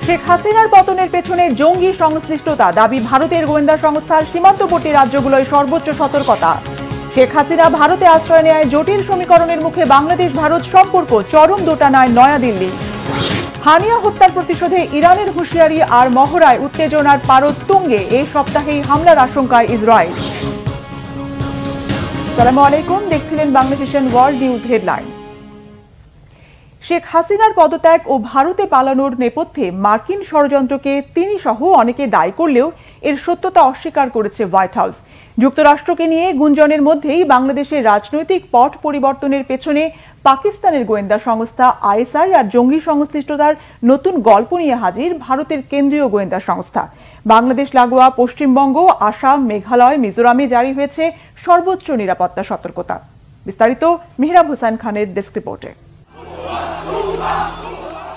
শেখ হাসিনার পতনের পেছনে জঙ্গি সংশ্লিষ্টতা দাবি ভারতের গোয়েন্দা সংস্থার সীমান্তবর্তী রাজ্যগুলোয় সর্বোচ্চ সতর্কতা। শেখ হাসিনা ভারতে আশ্রয় নেয় জটিল সমীকরণের মুখে বাংলাদেশ ভারত সম্পর্ক চরম দোটানায় নয়াদিল্লি। হানিয়া হত্যার প্রতিশোধে ইরানের হুঁশিয়ারি আর মহড়ায় উত্তেজনার পারদ তুঙ্গে এই সপ্তাহেই হামলার আশঙ্কায় ইসরায়েল। আসসালামু আলাইকুম, দেখছিলেন বাংলাদেশের ওয়ার্ল্ড নিউজ হেডলাইন। শেখ হাসিনার পদত্যাগ ও ভারতে পালানোর নেপথ্যে মার্কিন ষড়যন্ত্রকে তিনি সহ অনেকে দায়ী করলেও এর সত্যতা অস্বীকার করেছে হোয়াইট হাউস। যুক্তরাষ্ট্রকে নিয়ে গুঞ্জনের মধ্যেই বাংলাদেশের রাজনৈতিক পট পরিবর্তনের পেছনে পাকিস্তানের গোয়েন্দা সংস্থা আইএসআই আর জঙ্গি সংশ্লিষ্টতার নতুন গল্প নিয়ে হাজির ভারতের কেন্দ্রীয় গোয়েন্দা সংস্থা। বাংলাদেশ লাগোয়া পশ্চিমবঙ্গ, আসাম, মেঘালয়, মিজোরামে জারি হয়েছে সর্বোচ্চ নিরাপত্তা সতর্কতা। বিস্তারিত মেহরাব হোসেন খানের ডেস্ক রিপোর্টে।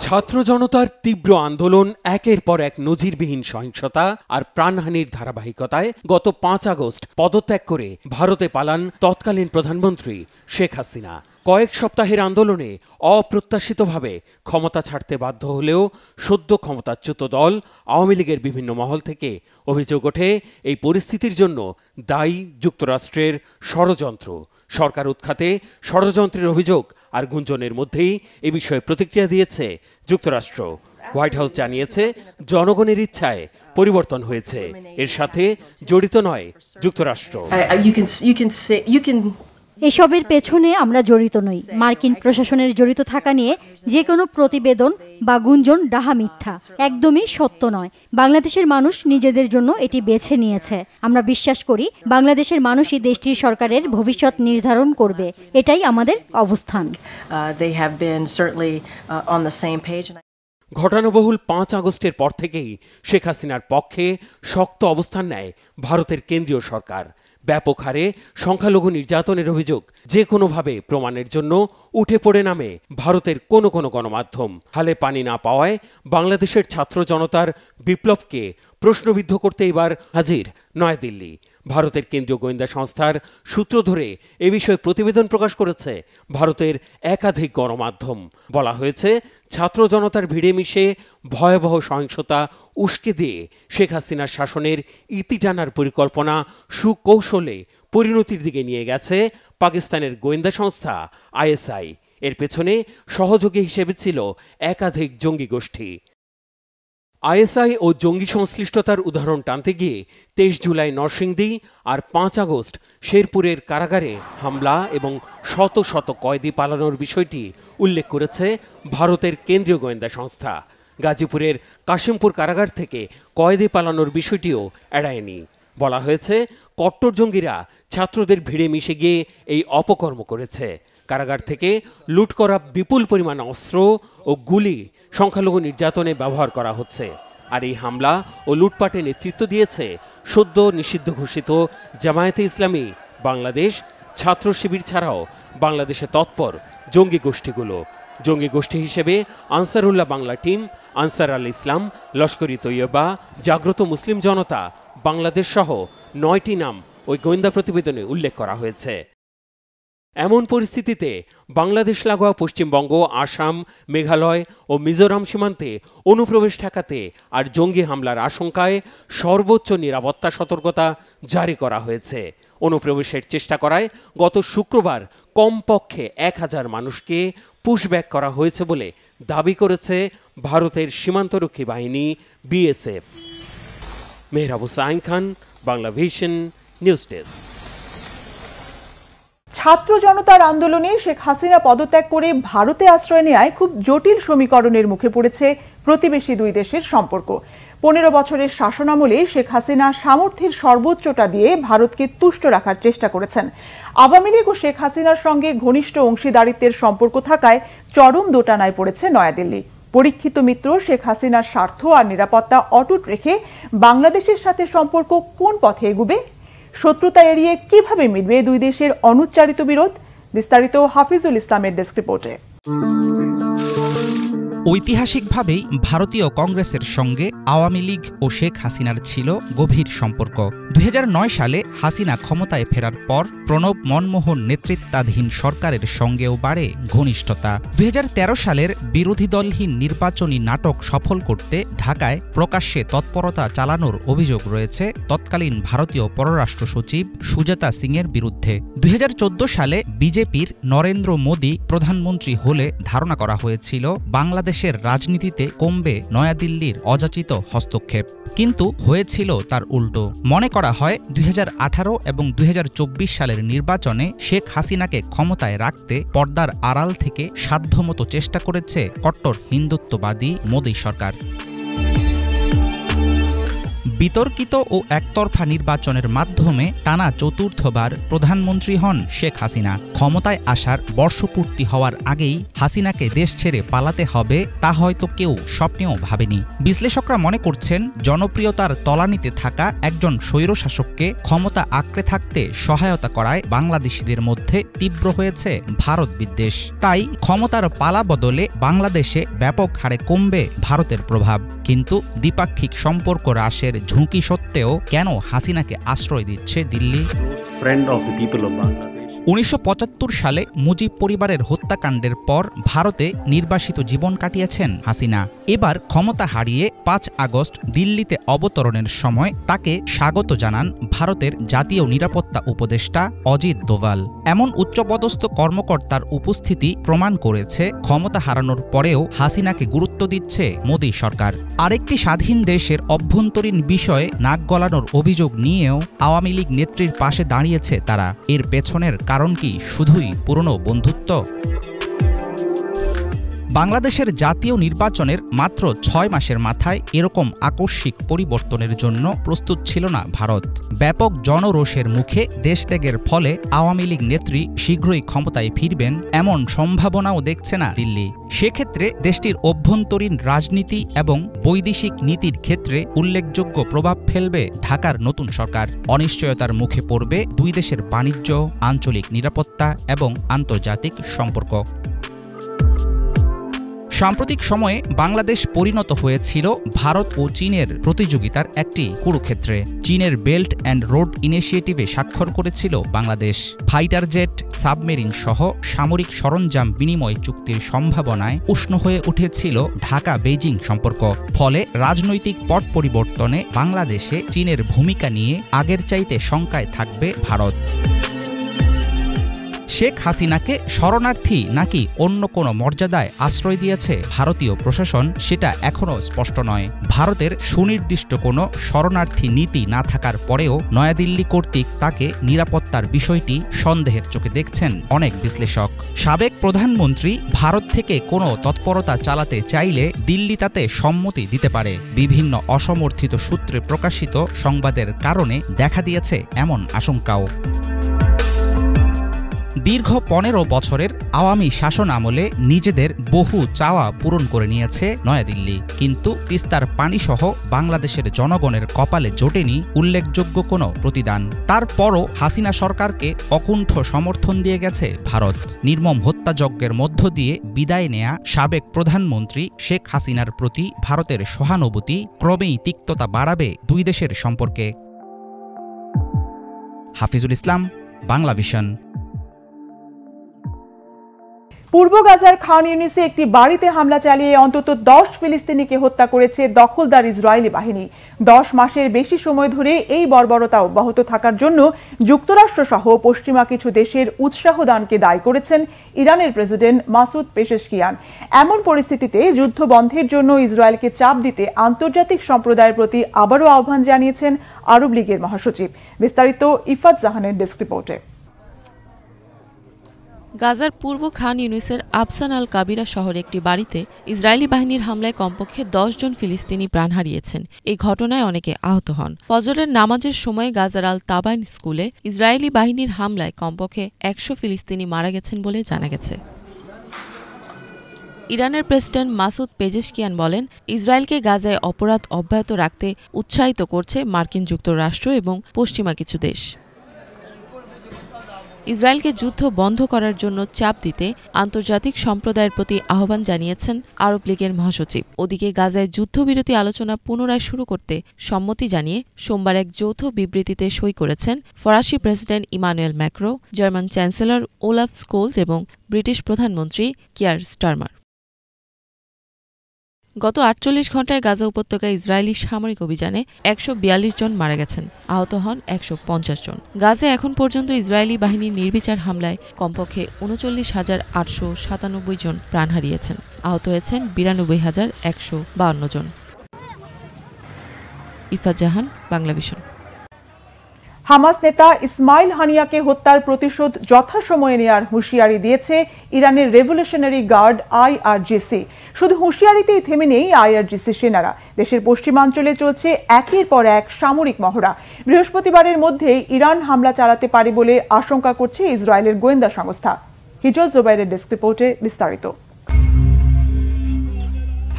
ছাত্র জনতার তীব্র আন্দোলন, একের পর এক নজিরবিহীন সহিংসতা আর প্রাণহানির ধারাবাহিকতায় গত 5 আগস্ট পদত্যাগ করে ভারতে পালান তৎকালীন প্রধানমন্ত্রী শেখ হাসিনা। কয়েক সপ্তাহের আন্দোলনে অপ্রত্যাশিতভাবে ক্ষমতা ছাড়তে বাধ্য হলেও সদ্য ক্ষমতাচ্যুত দল আওয়ামী লীগের বিভিন্ন মহল থেকে অভিযোগ ওঠে এই পরিস্থিতির জন্য দায়ী যুক্তরাষ্ট্রের ষড়যন্ত্র। সরকার উৎখাতে ষড়যন্ত্রের অভিযোগ আর গুঞ্জনের মধ্যেই এ বিষয়ে প্রতিক্রিয়া দিয়েছে যুক্তরাষ্ট্র। হোয়াইট হাউস জানিয়েছে জনগণের ইচ্ছায় পরিবর্তন হয়েছে, এর সাথে জড়িত নয় যুক্তরাষ্ট্র। এসবের পেছনে আমরা জড়িত নই। মার্কিন প্রশাসনের জড়িত থাকা নিয়ে যে কোনো প্রতিবেদন বা গুঞ্জন ডাহা মিথ্যা, একদমই সত্য নয়। বাংলাদেশের মানুষ নিজেদের জন্য এটি বেছে নিয়েছে। আমরা বিশ্বাস করি বাংলাদেশের মানুষই দেশটির সরকারের ভবিষ্যৎ নির্ধারণ করবে, এটাই আমাদের অবস্থান। ঘটনাবহুল 5 আগস্টের পর থেকেই শেখ হাসিনার পক্ষে শক্ত অবস্থান নেয় ভারতের কেন্দ্রীয় সরকার। ব্যাপক হারে সংখ্যালঘু নির্যাতনের অভিযোগ যে কোনোভাবে প্রমাণের জন্য উঠে পড়ে নামে ভারতের কোনো গণমাধ্যম। হালে পানি না পাওয়ায় বাংলাদেশের ছাত্র জনতার বিপ্লবকে প্রশ্নবিদ্ধ করতে এবার হাজির নয়াদিল্লি। ভারতের কেন্দ্রীয় গোয়েন্দা সংস্থার সূত্র ধরে এ বিষয়ে প্রতিবেদন প্রকাশ করেছে ভারতের একাধিক গণমাধ্যম। বলা হয়েছে, ছাত্র জনতার ভিড়ে মিশে ভয়াবহ সহিংসতা উস্কে দিয়ে শেখ হাসিনার শাসনের ইতি টানার পরিকল্পনা সুকৌশলে পরিণতির দিকে নিয়ে গেছে পাকিস্তানের গোয়েন্দা সংস্থা আইএসআই। এর পেছনে সহযোগী হিসেবে ছিল একাধিক জঙ্গি গোষ্ঠী। আইএসআই ও জঙ্গি সংশ্লিষ্টতার উদাহরণ টানতে গিয়ে 23 জুলাই নরসিংদী আর 5 আগস্ট শেরপুরের কারাগারে হামলা এবং শত শত কয়েদি পালানোর বিষয়টি উল্লেখ করেছে ভারতের কেন্দ্রীয় গোয়েন্দা সংস্থা। গাজীপুরের কাশিমপুর কারাগার থেকে কয়েদি পালানোর বিষয়টিও এড়ায়নি। বলা হয়েছে, কট্টর জঙ্গিরা ছাত্রদের ভিড়ে মিশে গিয়ে এই অপকর্ম করেছে। কারাগার থেকে লুট করা বিপুল পরিমাণ অস্ত্র ও গুলি সংখ্যালঘু নির্যাতনে ব্যবহার করা হচ্ছে। আর এই হামলা ও লুটপাটে নেতৃত্ব দিয়েছে সদ্য নিষিদ্ধ ঘোষিত জামায়াতে ইসলামী বাংলাদেশ, ছাত্র শিবির ছাড়াও বাংলাদেশে তৎপর জঙ্গি গোষ্ঠীগুলো। জঙ্গি গোষ্ঠী হিসেবে আনসারুল্লাহ বাংলা টিম, আনসার আল ইসলাম, লস্করি তৈয়বা, জাগ্রত মুসলিম জনতা বাংলাদেশ সহ 9টি নাম ওই গোয়েন্দা প্রতিবেদনে উল্লেখ করা হয়েছে। এমন পরিস্থিতিতে বাংলাদেশ লাগোয়া পশ্চিমবঙ্গ, আসাম, মেঘালয় ও মিজোরাম সীমান্তে অনুপ্রবেশ ঠেকাতে আর জঙ্গি হামলার আশঙ্কায় সর্বোচ্চ নিরাপত্তা সতর্কতা জারি করা হয়েছে। অনুপ্রবেশের চেষ্টা করায় গত শুক্রবার কমপক্ষে 1000 মানুষকে পুশব্যাক করা হয়েছে বলে দাবি করেছে ভারতের সীমান্তরক্ষী বাহিনী BSF. Mehrab Hossain Khan, Bangla vision news desk. ছাত্র জনতার আন্দোলনে শেখ হাসিনা পদত্যাগ করে ভারতে আশ্রয় নেয় খুব জটিল সমীকরণের মুখে পড়েছে প্রতিবেশী দুই দেশের সম্পর্ক। 15 বছরের শাসনামলে শেখ হাসিনা সামর্থ্যের সর্বোচ্চটা দিয়ে ভারতকে তুষ্ট রাখার চেষ্টা করেছেন। আওয়ামী লীগ ও শেখ হাসিনার সঙ্গে ঘনিষ্ঠ অংশীদারিত্বের সম্পর্ক থাকায় চরম দোটানায় পড়েছে নয়াদিল্লি। পরীক্ষিত মিত্র শেখ হাসিনার স্বার্থ আর নিরাপত্তা অটুট রেখে বাংলাদেশের সাথে সম্পর্ক কোন পথে এগুবে? শত্রুতা এড়িয়ে কিভাবে মিটবে দুই দেশের অনুচ্চারিত বিরোধ? বিস্তারিত হাফিজুল ইসলামের ডেস্ক রিপোর্টে। ঐতিহাসিকভাবেই ভারতীয় কংগ্রেসের সঙ্গে আওয়ামী লীগ ও শেখ হাসিনার ছিল গভীর সম্পর্ক। ২০০৯ সালে হাসিনা ক্ষমতায় ফেরার পর প্রণব মনমোহন নেতৃত্বাধীন সরকারের সঙ্গেও বাড়ে ঘনিষ্ঠতা। ২০১৩ সালের বিরোধী দলহীন নির্বাচনী নাটক সফল করতে ঢাকায় প্রকাশ্যে তৎপরতা চালানোর অভিযোগ রয়েছে তৎকালীন ভারতীয় পররাষ্ট্র সচিব সুজাতা সিংয়ের বিরুদ্ধে। ২০১৪ সালে বিজেপির নরেন্দ্র মোদী প্রধানমন্ত্রী হলে ধারণা করা হয়েছিল বাংলাদেশের রাজনীতিতে কমবে নয়াদিল্লির অযাচিত হস্তক্ষেপ, কিন্তু হয়েছিল তার উল্টো। মনে করা হয় ২০১৮ এবং ২০২৪ সালের নির্বাচনে শেখ হাসিনাকে ক্ষমতায় রাখতে পর্দার আড়াল থেকে সাধ্যমতো চেষ্টা করেছে কট্টর হিন্দুত্ববাদী মোদী সরকার। বিতর্কিত ও একতরফা নির্বাচনের মাধ্যমে টানা চতুর্থবার প্রধানমন্ত্রী হন শেখ হাসিনা। ক্ষমতায় আসার বর্ষপূর্তি হওয়ার আগেই হাসিনাকে দেশ ছেড়ে পালাতে হবে তা হয়তো কেউ স্বপ্নেও ভাবেনি। বিশ্লেষকরা মনে করছেন জনপ্রিয়তার তলানিতে থাকা একজন স্বৈরশাসককে ক্ষমতা আঁকড়ে থাকতে সহায়তা করায় বাংলাদেশিদের মধ্যে তীব্র হয়েছে ভারত বিদ্বেষ। তাই ক্ষমতার পালা বদলে বাংলাদেশে ব্যাপক হারে কমবে ভারতের প্রভাব। কিন্তু দ্বিপাক্ষিক সম্পর্ক হ্রাসের ঝুঁকি সত্ত্বেও কেন হাসিনাকে আশ্রয় দিচ্ছে দিল্লি? ১৯৭৫ সালে মুজিব পরিবারের হত্যাকাণ্ডের পর ভারতে নির্বাসিত জীবন কাটিয়েছেন হাসিনা। এবার ক্ষমতা হারিয়ে ৫ আগস্ট দিল্লিতে অবতরণের সময় তাকে স্বাগত জানান ভারতের জাতীয় নিরাপত্তা উপদেষ্টা অজিত দোভাল। এমন উচ্চপদস্থ কর্মকর্তার উপস্থিতি প্রমাণ করেছে ক্ষমতা হারানোর পরেও হাসিনাকে গুরুত্ব দিচ্ছে মোদী সরকার। আরেকটি স্বাধীন দেশের অভ্যন্তরীণ বিষয়ে নাক গলানোর অভিযোগ নিয়েও আওয়ামী লীগ নেত্রীর পাশে দাঁড়িয়েছে তারা। এর পেছনের কারণ কি শুধুই পুরনো বন্ধুত্ব? বাংলাদেশের জাতীয় নির্বাচনের মাত্র ৬ মাসের মাথায় এরকম আকস্মিক পরিবর্তনের জন্য প্রস্তুত ছিল না ভারত। ব্যাপক জনরোষের মুখে দেশত্যাগের ফলে আওয়ামী লীগ নেত্রী শীঘ্রই ক্ষমতায় ফিরবেন এমন সম্ভাবনাও দেখছে না দিল্লি। সেক্ষেত্রে দেশটির অভ্যন্তরীণ রাজনীতি এবং বৈদেশিক নীতির ক্ষেত্রে উল্লেখযোগ্য প্রভাব ফেলবে ঢাকার নতুন সরকার। অনিশ্চয়তার মুখে পড়বে দুই দেশের বাণিজ্য, আঞ্চলিক নিরাপত্তা এবং আন্তর্জাতিক সম্পর্ক। সাম্প্রতিক সময়ে বাংলাদেশ পরিণত হয়েছিল ভারত ও চীনের প্রতিযোগিতার একটি কুরুক্ষেত্রে। চীনের বেল্ট অ্যান্ড রোড ইনিশিয়েটিভে স্বাক্ষর করেছিল বাংলাদেশ। ফাইটার জেট, সাবমেরিন সহ সামরিক সরঞ্জাম বিনিময় চুক্তির সম্ভাবনায় উষ্ণ হয়ে উঠেছিল ঢাকা বেইজিং সম্পর্ক। ফলে রাজনৈতিক পট পরিবর্তনে বাংলাদেশে চীনের ভূমিকা নিয়ে আগের চাইতে শঙ্কায় থাকবে ভারত। শেখ হাসিনাকে শরণার্থী নাকি অন্য কোনো মর্যাদায় আশ্রয় দিয়েছে ভারতীয় প্রশাসন সেটা এখনও স্পষ্ট নয়। ভারতের সুনির্দিষ্ট কোনো শরণার্থী নীতি না থাকার পরেও নয়াদিল্লি কর্তৃক তাকে নিরাপত্তার বিষয়টি সন্দেহের চোখে দেখছেন অনেক বিশ্লেষক। সাবেক প্রধানমন্ত্রী ভারত থেকে কোনো তৎপরতা চালাতে চাইলে দিল্লি তাতে সম্মতি দিতে পারে। বিভিন্ন অসমর্থিত সূত্রে প্রকাশিত সংবাদের কারণে দেখা দিয়েছে এমন আশঙ্কাও। দীর্ঘ ১৫ বছরের আওয়ামী শাসন আমলে নিজেদের বহু চাওয়া পূরণ করে নিয়েছে নয়াদিল্লি, কিন্তু তিস্তার পানিসহ বাংলাদেশের জনগণের কপালে জোটেনি উল্লেখযোগ্য কোনো প্রতিদান। তারপরও হাসিনা সরকারকে অকুণ্ঠ সমর্থন দিয়ে গেছে ভারত। নির্মম হত্যাযজ্ঞের মধ্য দিয়ে বিদায় নেয়া সাবেক প্রধানমন্ত্রী শেখ হাসিনার প্রতি ভারতের সহানুভূতি ক্রমেই তিক্ততা বাড়াবে দুই দেশের সম্পর্কে। হাফিজুল ইসলাম, বাংলা ভিশন। পূর্ব গাজার খান ইউনিসে একটি বাড়িতে হামলা চালিয়ে অন্তত 10 ফিলিস্তিনিকে হত্যা করেছে দখলদার ইসরায়েলি বাহিনী। 10 মাসের বেশি সময় ধরে এই বর্বরতা অব্যাহত থাকার জন্য যুক্তরাষ্ট্র সহ পশ্চিমা কিছু দেশের উৎসাহ দানকে দায়ী করেছেন ইরানের প্রেসিডেন্ট মাসুদ পেশেশকিয়ান। এমন পরিস্থিতিতে যুদ্ধ বন্ধের জন্য ইসরায়েলকে চাপ দিতে আন্তর্জাতিক সম্প্রদায়ের প্রতি আবারও আহ্বান জানিয়েছেন আরব লীগের মহাসচিব। বিস্তারিত ইফাত জাহানের ডেস্ক রিপোর্টে। গাজার পূর্ব খান ইউনিসের আফসান আল কাবিরা শহরে একটি বাড়িতে ইসরায়েলি বাহিনীর হামলায় কমপক্ষে 10 জন ফিলিস্তিনি প্রাণ হারিয়েছেন। এই ঘটনায় অনেকে আহত হন। ফজরের নামাজের সময় গাজার আল তাবাইন স্কুলে ইসরায়েলি বাহিনীর হামলায় কমপক্ষে 100 ফিলিস্তিনি মারা গেছেন বলে জানা গেছে। ইরানের প্রেসিডেন্ট মাসুদ পেজেশকিয়ান বলেন, ইসরায়েলকে গাজায় অপরাধ অব্যাহত রাখতে উৎসাহিত করছে মার্কিন যুক্তরাষ্ট্র এবং পশ্চিমা কিছু দেশ। ইসরায়েলকে যুদ্ধ বন্ধ করার জন্য চাপ দিতে আন্তর্জাতিক সম্প্রদায়ের প্রতি আহ্বান জানিয়েছেন আরব লীগের মহাসচিব। ওদিকে গাজায় যুদ্ধবিরতি আলোচনা পুনরায় শুরু করতে সম্মতি জানিয়ে সোমবার এক যৌথ বিবৃতিতে সই করেছেন ফরাসি president Emmanuel Macron, German chancellor Olaf Scholz এবং ব্রিটিশ প্রধানমন্ত্রী কিয়ার স্টারমার। গত ৪৮ ঘণ্টায় গাজা উপত্যকায় ইসরায়েলি সামরিক অভিযানে ১৪২ জন মারা গেছেন, আহত হন ১৫০ জন। গাজায় এখন পর্যন্ত ইসরায়েলি বাহিনীর নির্বিচার হামলায় কমপক্ষে ৩৯,৮৯৭ জন প্রাণ হারিয়েছেন, আহত হয়েছেন ৯২,১৫২ জন। ইফাত জাহান, বাংলাভিশন। হামাস নেতা ইসমাইল হানিয়াকে হত্যার প্রতিশোধ যথাসময়ে নেয়ার হুঁশিয়ারি দিয়েছে ইরানের রেভলিউশনারি গার্ড IRGC। শুধু হুঁশিয়ারিতেই থেমে নেই IRGC সেনারা। দেশের পশ্চিমাঞ্চলে চলছে একের পর এক সামরিক মহড়া। বৃহস্পতিবারের মধ্যেই ইরান হামলা চালাতে পারে বলে আশঙ্কা করছে ইসরায়েলের গোয়েন্দা সংস্থা। হিজল জোবাইরের ডেস্ক রিপোর্টে বিস্তারিত।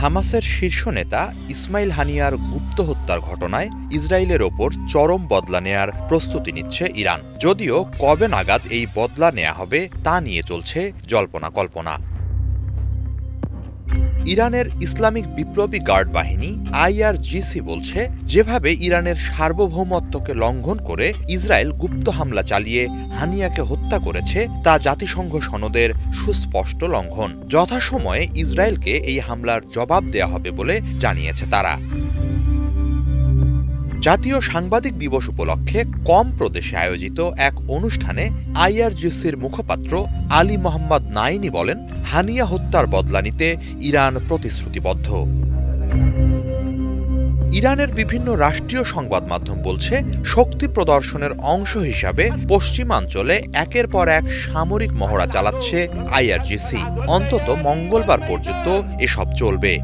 হামাসের শীর্ষ নেতা ইসমাইল হানিয়ার গুপ্ত হত্যার ঘটনায় ইসরায়েলের ওপর চরম বদলা নেয়ার প্রস্তুতি নিচ্ছে ইরান। যদিও কবে নাগাদ এই বদলা নেওয়া হবে তা নিয়ে চলছে জল্পনা কল্পনা। ইরানের ইসলামিক বিপ্লবী গার্ড বাহিনী IRGC বলছে, যেভাবে ইরানের সার্বভৌমত্বকে লঙ্ঘন করে ইসরায়েল গুপ্ত হামলা চালিয়ে হানিয়াকে হত্যা করেছে তা জাতিসংঘ সনদের সুস্পষ্ট লঙ্ঘন। যথাসময়ে ইসরায়েলকে এই হামলার জবাব দেয়া হবে বলে জানিয়েছে তারা। জাতীয় সাংবাদিক দিবস উপলক্ষে কম প্রদেশে আয়োজিত এক অনুষ্ঠানে IRGCর মুখপাত্র আলী মোহাম্মদ নাইনি বলেন, হানিয়া হত্যার বদলা নিতে ইরান প্রতিশ্রুতিবদ্ধ। ইরানের বিভিন্ন রাষ্ট্রীয় সংবাদ মাধ্যম বলছে, শক্তি প্রদর্শনের অংশ হিসাবে পশ্চিমাঞ্চলে একের পর এক সামরিক মহড়া চালাচ্ছে IRGC। অন্তত মঙ্গলবার পর্যন্ত এসব চলবে।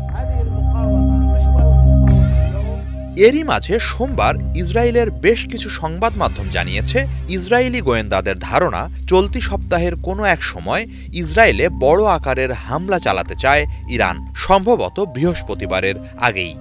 এরই মাঝে সোমবার ইসরায়েলের বেশ কিছু সংবাদ মাধ্যম জানিয়েছে, ইসরায়েলি গোয়েন্দাদের ধারণা চলতি সপ্তাহের কোনো এক সময় ইসরায়েলে বড় আকারের হামলা চালাতে চায় ইরান, সম্ভবত বৃহস্পতিবারের আগেই।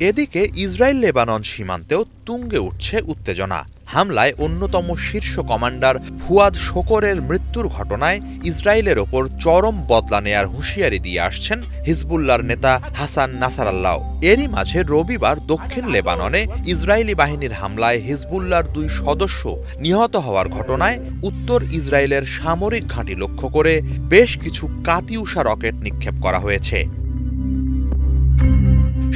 এদিকে ইসরায়েল লেবানন সীমান্তেও তুঙ্গে উঠছে উত্তেজনা। হামলায় অন্যতম শীর্ষ কমান্ডার ফুয়াদ শোকরের মৃত্যুর ঘটনায় ইসরায়েলের ওপর চরম বদলা নেয়ার হুঁশিয়ারি দিয়ে আসছেন হিজবুল্লাহর নেতা হাসান নাসারাল্লাহ। এরই মাঝে রবিবার দক্ষিণ লেবাননে ইসরায়েলি বাহিনীর হামলায় হিজবুল্লাহর ২ সদস্য নিহত হওয়ার ঘটনায় উত্তর ইসরায়েলের সামরিক ঘাঁটি লক্ষ্য করে বেশ কিছু কাতিউষা রকেট নিক্ষেপ করা হয়েছে।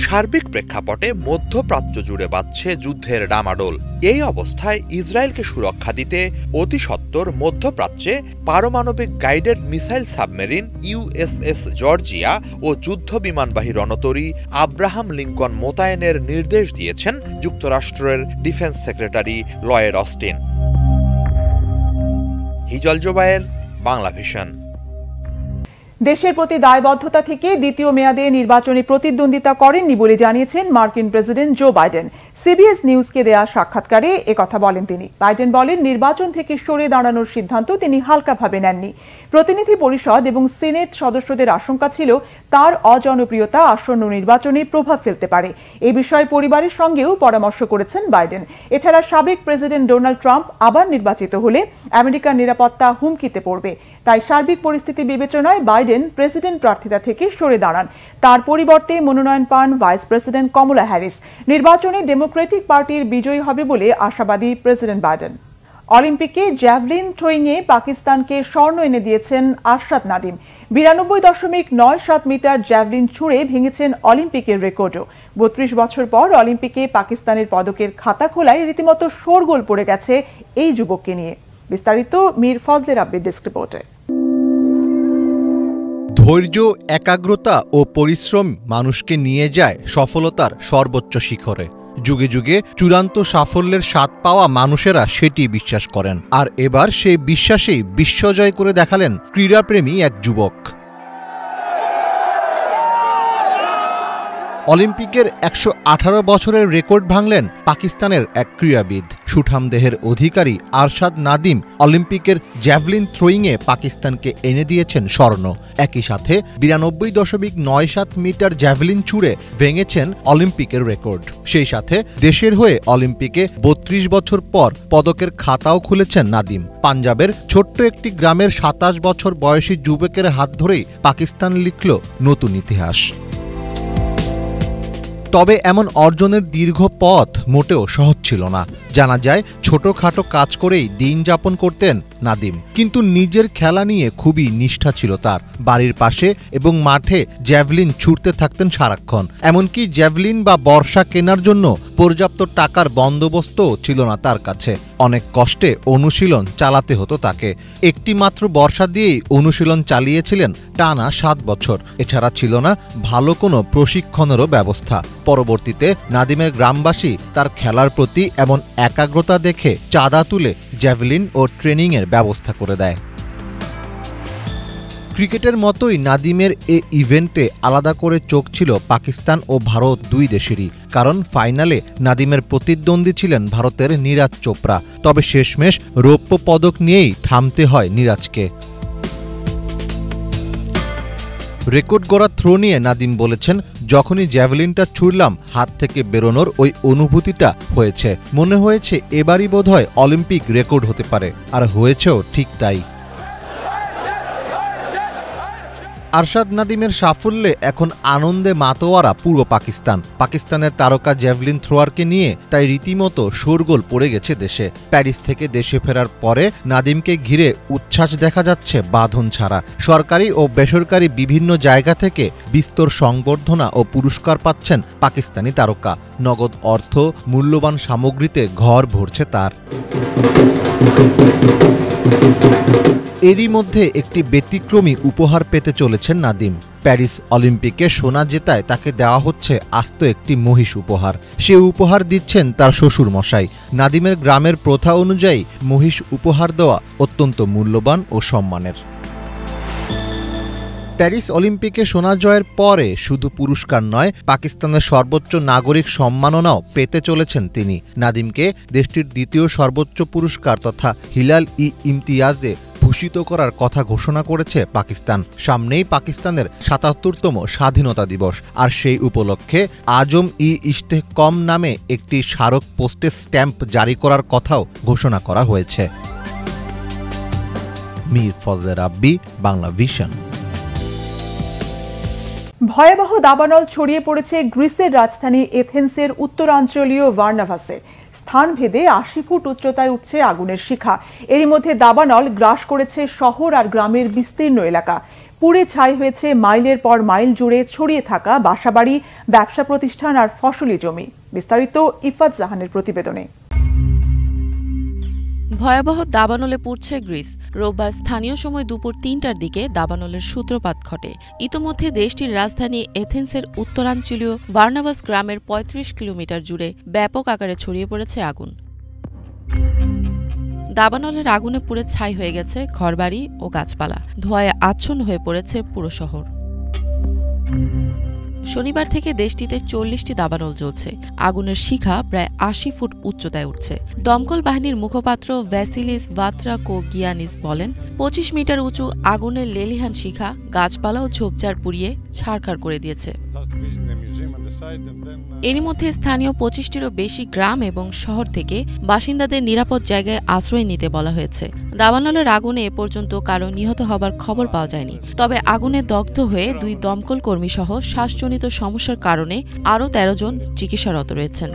সার্বিক প্রেক্ষাপটে মধ্যপ্রাচ্য জুড়ে বাজছে যুদ্ধের ডামাডোল। এই অবস্থায় ইসরায়েলকে সুরক্ষা দিতে অতিসত্বর মধ্যপ্রাচ্যে পারমাণবিক guided missile submarine USS Georgia ও যুদ্ধ বিমানবাহী রণতরী আব্রাহাম লিঙ্কন মোতায়েনের নির্দেশ দিয়েছেন যুক্তরাষ্ট্রের defence secretary Lloyd Austin. Hijal Jobayer, Banglavision. দেশের প্রতি দায়বদ্ধতা থেকে দ্বিতীয় মেয়াদে নির্বাচনে প্রতিদ্বন্দ্বিতা করেননি বলে জানিয়েছেন মার্কিন প্রেসিডেন্ট জো বাইডেন। CBS নিউজকে দেয়া সাক্ষাৎকারে একথা বলেন তিনি। বাইডেন বলেন, নির্বাচন থেকে সরে দাঁড়ানোর সিদ্ধান্ত তিনি হালকাভাবে নেননি। প্রতিনিধি পরিষদ এবং সিনেট সদস্যদের আশঙ্কা ছিল তার অজনপ্রিয়তা আসন্ন নির্বাচনে প্রভাব ফেলতে পারে। এই বিষয়ে পরিবারের সঙ্গেও পরামর্শ করেছেন বাইডেন। এছাড়া সাবেক প্রেসিডেন্ট ডোনাল্ড ট্রাম্প আবার নির্বাচিত হলে আমেরিকার নিরাপত্তা হুমকিতে পড়বে। তাই সার্বিক পরিস্থিতি বিবেচনায় বাইডেন প্রেসিডেন্ট প্রার্থিতা থেকে সরে দাঁড়ান। তার পরিবর্তে মনোনয়ন পান ভাইস প্রেসিডেন্ট কমলা হ্যারিস। নির্বাচনে ডেমোক্রেটিক পার্টির বিজয়ী হবে বলে আশাবাদী প্রেসিডেন্ট বাইডেন। অলিম্পিকে জ্যাভলিন থ্রোয়িংয়ে পাকিস্তানকে স্বর্ণ এনে দিয়েছেন আশরাত নাদিম। 92.97 মিটার জ্যাভলিন ছুঁড়ে ভেঙেছেন অলিম্পিকের রেকর্ডও। 32 বছর পর অলিম্পিকে পাকিস্তানের পদকের খাতা খোলায় রীতিমতো শোরগোল পড়ে গেছে এই যুবককে নিয়ে। বিস্তারিত মীর ফজলে রাব্বির ডেস্ক রিপোর্টে। ধৈর্য, একাগ্রতা ও পরিশ্রম মানুষকে নিয়ে যায় সফলতার সর্বোচ্চ শিখরে। যুগে যুগে চূড়ান্ত সাফল্যের স্বাদ পাওয়া মানুষেরা সেটি বিশ্বাস করেন। আর এবার সেই বিশ্বাসেই বিশ্বজয় করে দেখালেন ক্রীড়াপ্রেমী এক যুবক। অলিম্পিকের 118 বছরের রেকর্ড ভাঙলেন পাকিস্তানের এক ক্রীড়াবিদ। সুঠামদেহের অধিকারী আরশাদ নাদিম অলিম্পিকের জ্যাভলিন থ্রোয়িংয়ে পাকিস্তানকে এনে দিয়েছেন স্বর্ণ। একই সাথে 92.97 মিটার জ্যাভলিন ছুড়ে ভেঙেছেন অলিম্পিকের রেকর্ড। সেই সাথে দেশের হয়ে অলিম্পিকে 32 বছর পর পদকের খাতাও খুলেছেন নাদিম। পাঞ্জাবের ছোট্ট একটি গ্রামের 27 বছর বয়সী যুবকের হাত ধরেই পাকিস্তান লিখল নতুন ইতিহাস। তবে এমন অর্জনের দীর্ঘ পথ মোটেও সহজ ছিল না। জানা যায় ছোটখাটো কাজ করেই দিন যাপন করতেন নাদিম, কিন্তু নিজের খেলা নিয়ে খুবই নিষ্ঠা ছিল তার। বাড়ির পাশে এবং মাঠে জ্যাভলিন ছুটতে থাকতেন সারাক্ষণ। এমনকি জ্যাভলিন বা বর্ষা কেনার জন্য পর্যাপ্ত টাকার বন্দোবস্তও ছিল না তার কাছে। অনেক কষ্টে অনুশীলন চালাতে হতো তাকে। একটি মাত্র বর্ষা দিয়েই অনুশীলন চালিয়েছিলেন টানা 7 বছর। এছাড়া ছিল না ভালো কোনো প্রশিক্ষণেরও ব্যবস্থা। পরবর্তীতে নাদিমের গ্রামবাসী তার খেলার প্রতি এমন একাগ্রতা দেখে চাঁদা তুলে জ্যাভলিন ও ট্রেনিংয়ের ব্যবস্থা করে দেয়। ক্রিকেটের মতোই নাদিমের এ ইভেন্টে আলাদা করে চোখ ছিল পাকিস্তান ও ভারত দুই দেশেরই। কারণ ফাইনালে নাদিমের প্রতিদ্বন্দ্বী ছিলেন ভারতের নীরাজ চোপড়া। তবে শেষমেশ রৌপ্য পদক নিয়েই থামতে হয় নীরাজকে। রেকর্ড গড়া থ্রো নিয়ে নাদিম বলেছেন, যখনই জ্যাভলিনটা ছুড়লাম হাত থেকে বেরোনোর ওই অনুভূতিটা হয়েছে। মনে হয়েছে এবারই বোধহয় অলিম্পিক রেকর্ড হতে পারে, আর হয়েছেও ঠিক তাই। আরশাদ নাদিমের সাফল্যে এখন আনন্দে মাতোয়ারা পুরো পাকিস্তান। পাকিস্তানের তারকা জ্যাভলিন থ্রোয়ারকে নিয়ে তাই রীতিমতো শোরগোল পড়ে গেছে দেশে। প্যারিস থেকে দেশে ফেরার পরে নাদিমকে ঘিরে উচ্ছ্বাস দেখা যাচ্ছে বাঁধন ছাড়া। সরকারি ও বেসরকারি বিভিন্ন জায়গা থেকে বিস্তর সংবর্ধনা ও পুরস্কার পাচ্ছেন পাকিস্তানি তারকা। নগদ অর্থ, মূল্যবান সামগ্রীতে ঘর ভরছে তার। এরই মধ্যে একটি ব্যতিক্রমী উপহার পেতে চলেছেন নাদিম। প্যারিস অলিম্পিকে সোনা জেতায় তাকে দেওয়া হচ্ছে আস্ত একটি মহিষ উপহার। সে উপহার দিচ্ছেন তার শ্বশুর মশাই। নাদিমের গ্রামের প্রথা অনুযায়ী মহিষ উপহার দেওয়া অত্যন্ত মূল্যবান ও সম্মানের। প্যারিস অলিম্পিকে সোনা জয়ের পরে শুধু পুরস্কার নয়, পাকিস্তানের সর্বোচ্চ নাগরিক সম্মাননাও পেতে চলেছেন তিনি। নাদিমকে দেশটির দ্বিতীয় সর্বোচ্চ পুরস্কার তথা হিলাল ই ইমতিয়াজে ভূষিত করার কথা ঘোষণা করেছে পাকিস্তান। সামনেই পাকিস্তানের ৭৭তম স্বাধীনতা দিবস, আর সেই উপলক্ষে আজম ই ইশতেহকম নামে একটি স্মারক পোস্টেজ স্ট্যাম্প জারি করার কথাও ঘোষণা করা হয়েছে। মীর ফজলে রাব্বি, বাংলা ভিশন। ভয়াবহ দাবানল ছড়িয়ে পড়েছে গ্রিসের রাজধানী এথেন্সের উত্তরাঞ্চলীয় ভার্নাভাসে। স্থানভেদে ৮০ ফুট উচ্চতায় উঠছে আগুনের শিখা। এরই মধ্যে দাবানল গ্রাস করেছে শহর আর গ্রামের বিস্তীর্ণ এলাকা। পুড়ে ছাই হয়েছে মাইলের পর মাইল জুড়ে ছড়িয়ে থাকা বাসাবাড়ি, ব্যবসা প্রতিষ্ঠান আর ফসলি জমি। বিস্তারিত ইফাত জাহানের প্রতিবেদনে। ভয়াবহ দাবানলে পুড়ছে গ্রিস। রোববার স্থানীয় সময় দুপুর ৩টার দিকে দাবানলের সূত্রপাত ঘটে। ইতোমধ্যে দেশটির রাজধানী এথেন্সের উত্তরাঞ্চলীয় ভার্নাভাস গ্রামের ৩৫ কিলোমিটার জুড়ে ব্যাপক আকারে ছড়িয়ে পড়েছে আগুন। দাবানলের আগুনে পুড়ে ছাই হয়ে গেছে ঘরবাড়ি ও গাছপালা। ধোঁয়ায় আচ্ছন্ন হয়ে পড়েছে পুরো শহর। শনিবার থেকে দেশটিতে ৪০টি দাবানল জ্বলছে। আগুনের শিখা প্রায় ৮০ ফুট উচ্চতায় উঠছে। দমকল বাহিনীর মুখপাত্র ভ্যাসিলিস ভাত্রাকোগিয়ানিস বলেন, ২৫ মিটার উঁচু আগুনের লেলিহান শিখা গাছপালা ও ঝোপঝাড় পুড়িয়ে ছারখার করে দিয়েছে। এরই মধ্যে স্থানীয় ২৫টিরও বেশি গ্রাম এবং শহর থেকে বাসিন্দাদের নিরাপদ জায়গায় আশ্রয় নিতে বলা হয়েছে। দাবানলের আগুনে এ পর্যন্ত কারো নিহত হবার খবর পাওয়া যায়নি। তবে আগুনে দগ্ধ হয়ে ২ দমকল কর্মী সহ শ্বাসজনিত সমস্যার কারণে আরও ১৩ জন চিকিৎসারত রয়েছেন।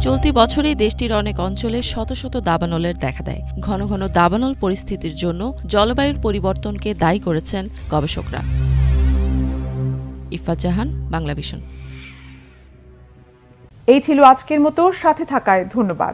চলতি বছরেই দেশটির অনেক অঞ্চলে শত শত দাবানলের দেখা দেয়। ঘন ঘন দাবানল পরিস্থিতির জন্য জলবায়ুর পরিবর্তনকে দায়ী করেছেন গবেষকরা। ইফাত জাহান, বাংলা ভিশন। এই ছিল আজকের মতো। সাথে থাকায় ধন্যবাদ।